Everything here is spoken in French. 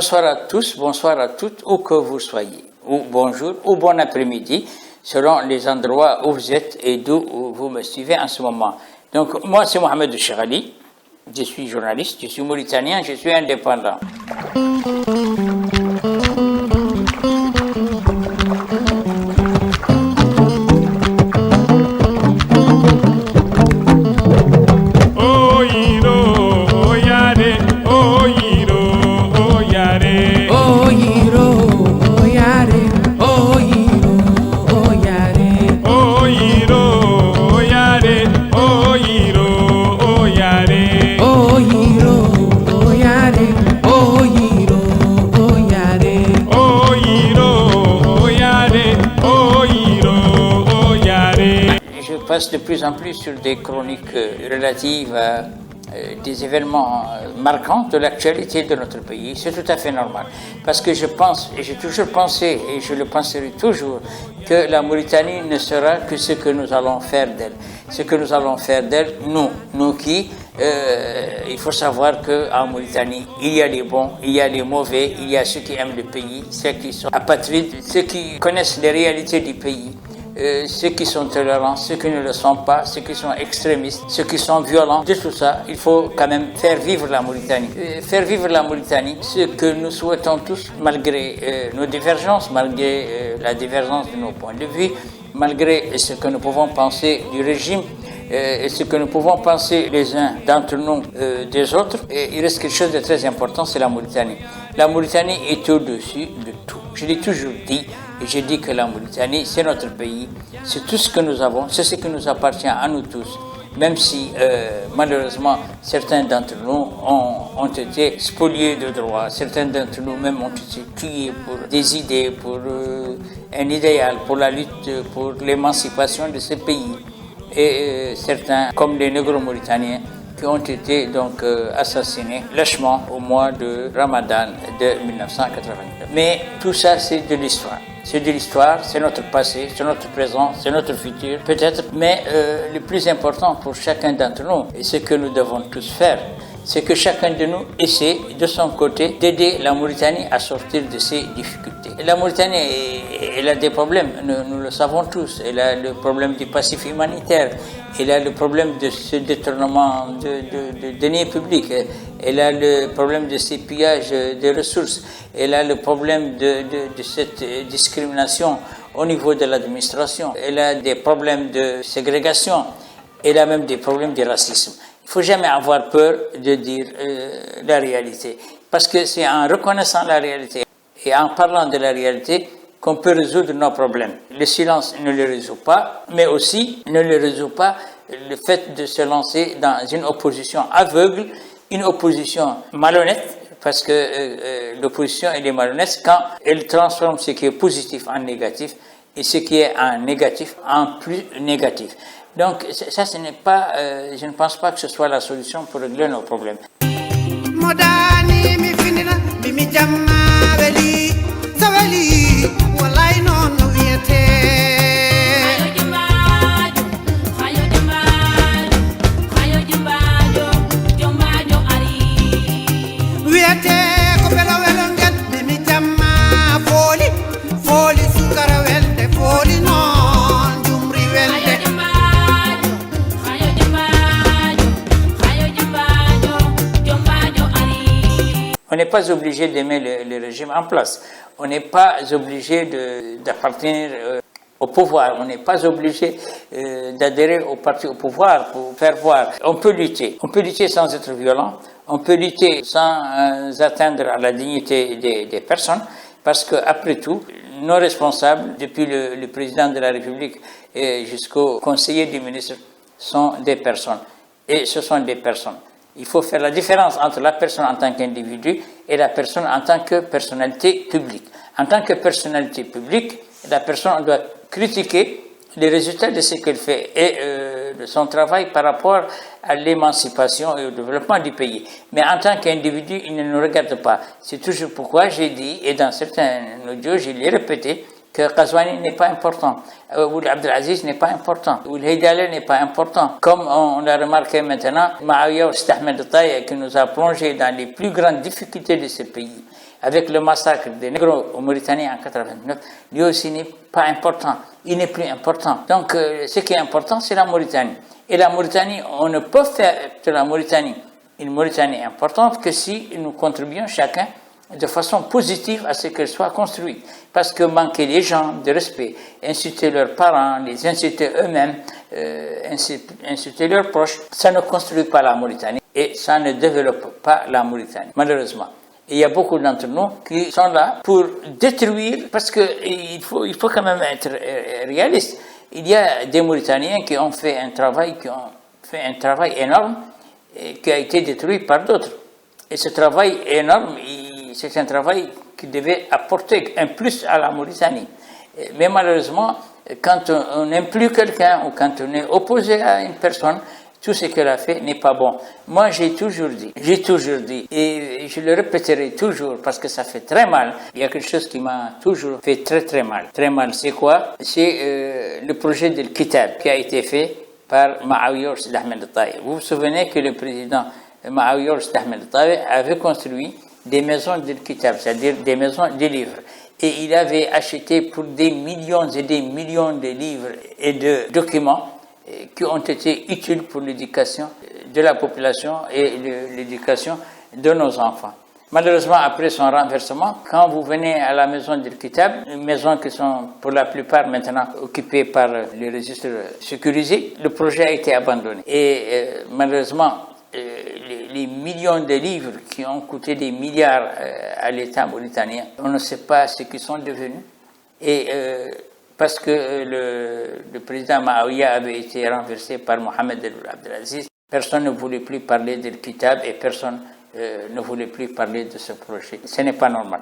Bonsoir à tous, bonsoir à toutes, où que vous soyez, ou bonjour, ou bon après-midi, selon les endroits où vous êtes et d'où vous me suivez en ce moment. Donc, moi, c'est Mohamed Cheghali, je suis journaliste, je suis mauritanien, je suis indépendant. Je passe de plus en plus sur des chroniques relatives à des événements marquants de l'actualité de notre pays. C'est tout à fait normal. Parce que je pense, et j'ai toujours pensé, et je le penserai toujours, que la Mauritanie ne sera que ce que nous allons faire d'elle. Ce que nous allons faire d'elle, nous qui, il faut savoir qu'en Mauritanie, il y a les bons, il y a les mauvais, il y a ceux qui aiment le pays, ceux qui sont apatrides, ceux qui connaissent les réalités du pays. Ceux qui sont tolérants, ceux qui ne le sont pas, ceux qui sont extrémistes, ceux qui sont violents. De tout ça, il faut quand même faire vivre la Mauritanie. Faire vivre la Mauritanie, ce que nous souhaitons tous, malgré nos divergences, malgré la divergence de nos points de vue, malgré ce que nous pouvons penser du régime, et ce que nous pouvons penser les uns d'entre nous des autres, et il reste quelque chose de très important, c'est la Mauritanie. La Mauritanie est au-dessus de tout. Je l'ai toujours dit, et j'ai dit que la Mauritanie, c'est notre pays, c'est tout ce que nous avons, c'est ce qui nous appartient à nous tous, même si malheureusement certains d'entre nous ont été spoliés de droits, certains d'entre nous même ont été tués pour des idées, pour un idéal, pour la lutte, pour l'émancipation de ce pays. Et certains, comme les négro-mauritaniens, qui ont été donc assassinés lâchement au mois de Ramadan de 1989. Mais tout ça, c'est de l'histoire. C'est de l'histoire, c'est notre passé, c'est notre présent, c'est notre futur, peut-être. Mais le plus important pour chacun d'entre nous, et ce que nous devons tous faire, c'est que chacun de nous essaie de son côté d'aider la Mauritanie à sortir de ses difficultés. La Mauritanie, elle a des problèmes, nous le savons tous. Elle a le problème du passif humanitaire, elle a le problème de ce détournement de deniers publics, elle a le problème de ces pillages des ressources, elle a le problème de cette discrimination au niveau de l'administration, elle a des problèmes de ségrégation, elle a même des problèmes de racisme. Il ne faut jamais avoir peur de dire la réalité, parce que c'est en reconnaissant la réalité et en parlant de la réalité qu'on peut résoudre nos problèmes. Le silence ne les résout pas, mais aussi ne les résout pas le fait de se lancer dans une opposition aveugle, une opposition malhonnête, parce que l'opposition elle est malhonnête quand elle transforme ce qui est positif en négatif et ce qui est en négatif en plus négatif. Donc ça, ce n'est pas, je ne pense pas que ce soit la solution pour régler nos problèmes. On n'est pas obligé d'aimer le régime en place. On n'est pas obligé d'appartenir au pouvoir. On n'est pas obligé d'adhérer au parti au pouvoir pour faire voir. On peut lutter. On peut lutter sans être violent. On peut lutter sans atteindre à la dignité des personnes. Parce qu'après tout, nos responsables, depuis le président de la République et jusqu'au conseiller du ministre, sont des personnes. Et ce sont des personnes. Il faut faire la différence entre la personne en tant qu'individu et la personne en tant que personnalité publique. En tant que personnalité publique, la personne doit critiquer les résultats de ce qu'elle fait et de son travail par rapport à l'émancipation et au développement du pays. Mais en tant qu'individu, il ne nous regarde pas. C'est toujours pourquoi j'ai dit, et dans certains audios, je l'ai répété, que Ghazouani n'est pas important, Ould Abdelaziz n'est pas important, Ould Haïdaleh n'est pas important. Comme on l'a remarqué maintenant, Maouya Ould Ahmed Taye qui nous a plongé dans les plus grandes difficultés de ce pays. avec le massacre des Négros au Mauritanie en 89, lui aussi n'est pas important, il n'est plus important. Donc ce qui est important, c'est la Mauritanie. Et la Mauritanie, on ne peut faire de la Mauritanie une Mauritanie importante que si nous contribuons chacun de façon positive à ce qu'elle soit construite. Parce que manquer les gens de respect, insulter leurs parents, les insulter eux-mêmes, insulter leurs proches, ça ne construit pas la Mauritanie et ça ne développe pas la Mauritanie, malheureusement. Et il y a beaucoup d'entre nous qui sont là pour détruire, parce qu'il faut quand même être réaliste. Il y a des Mauritaniens qui ont fait un travail énorme et qui a été détruit par d'autres. Et ce travail énorme, c'est un travail qui devait apporter un plus à la Mauritanie. Mais malheureusement, quand on n'aime plus quelqu'un ou quand on est opposé à une personne, tout ce qu'elle a fait n'est pas bon. Moi, j'ai toujours dit, et je le répéterai toujours parce que ça fait très mal. Il y a quelque chose qui m'a toujours fait très très mal. Très mal, c'est quoi? C'est le projet de Kitab qui a été fait par Ma'awiya Ould Ahmed Al-Taye. Vous vous souvenez que le président Ma'awiya Ould Ahmed Al-Taye avait construit des maisons de Kitab, c'est-à-dire des maisons de livres. Et il avait acheté pour des millions et des millions de livres et de documents qui ont été utiles pour l'éducation de la population et l'éducation de nos enfants. Malheureusement, après son renversement, quand vous venez à la maison de Kitab, une maison qui sont pour la plupart maintenant occupées par les registres sécurisés, le projet a été abandonné. Et malheureusement, les millions de livres qui ont coûté des milliards à l'État mauritanien, on ne sait pas ce qu'ils sont devenus. Et parce que le président Ma'awiya avait été renversé par Mohamed Abdelaziz, personne ne voulait plus parler de Kitab et personne ne voulait plus parler de ce projet. Ce n'est pas normal.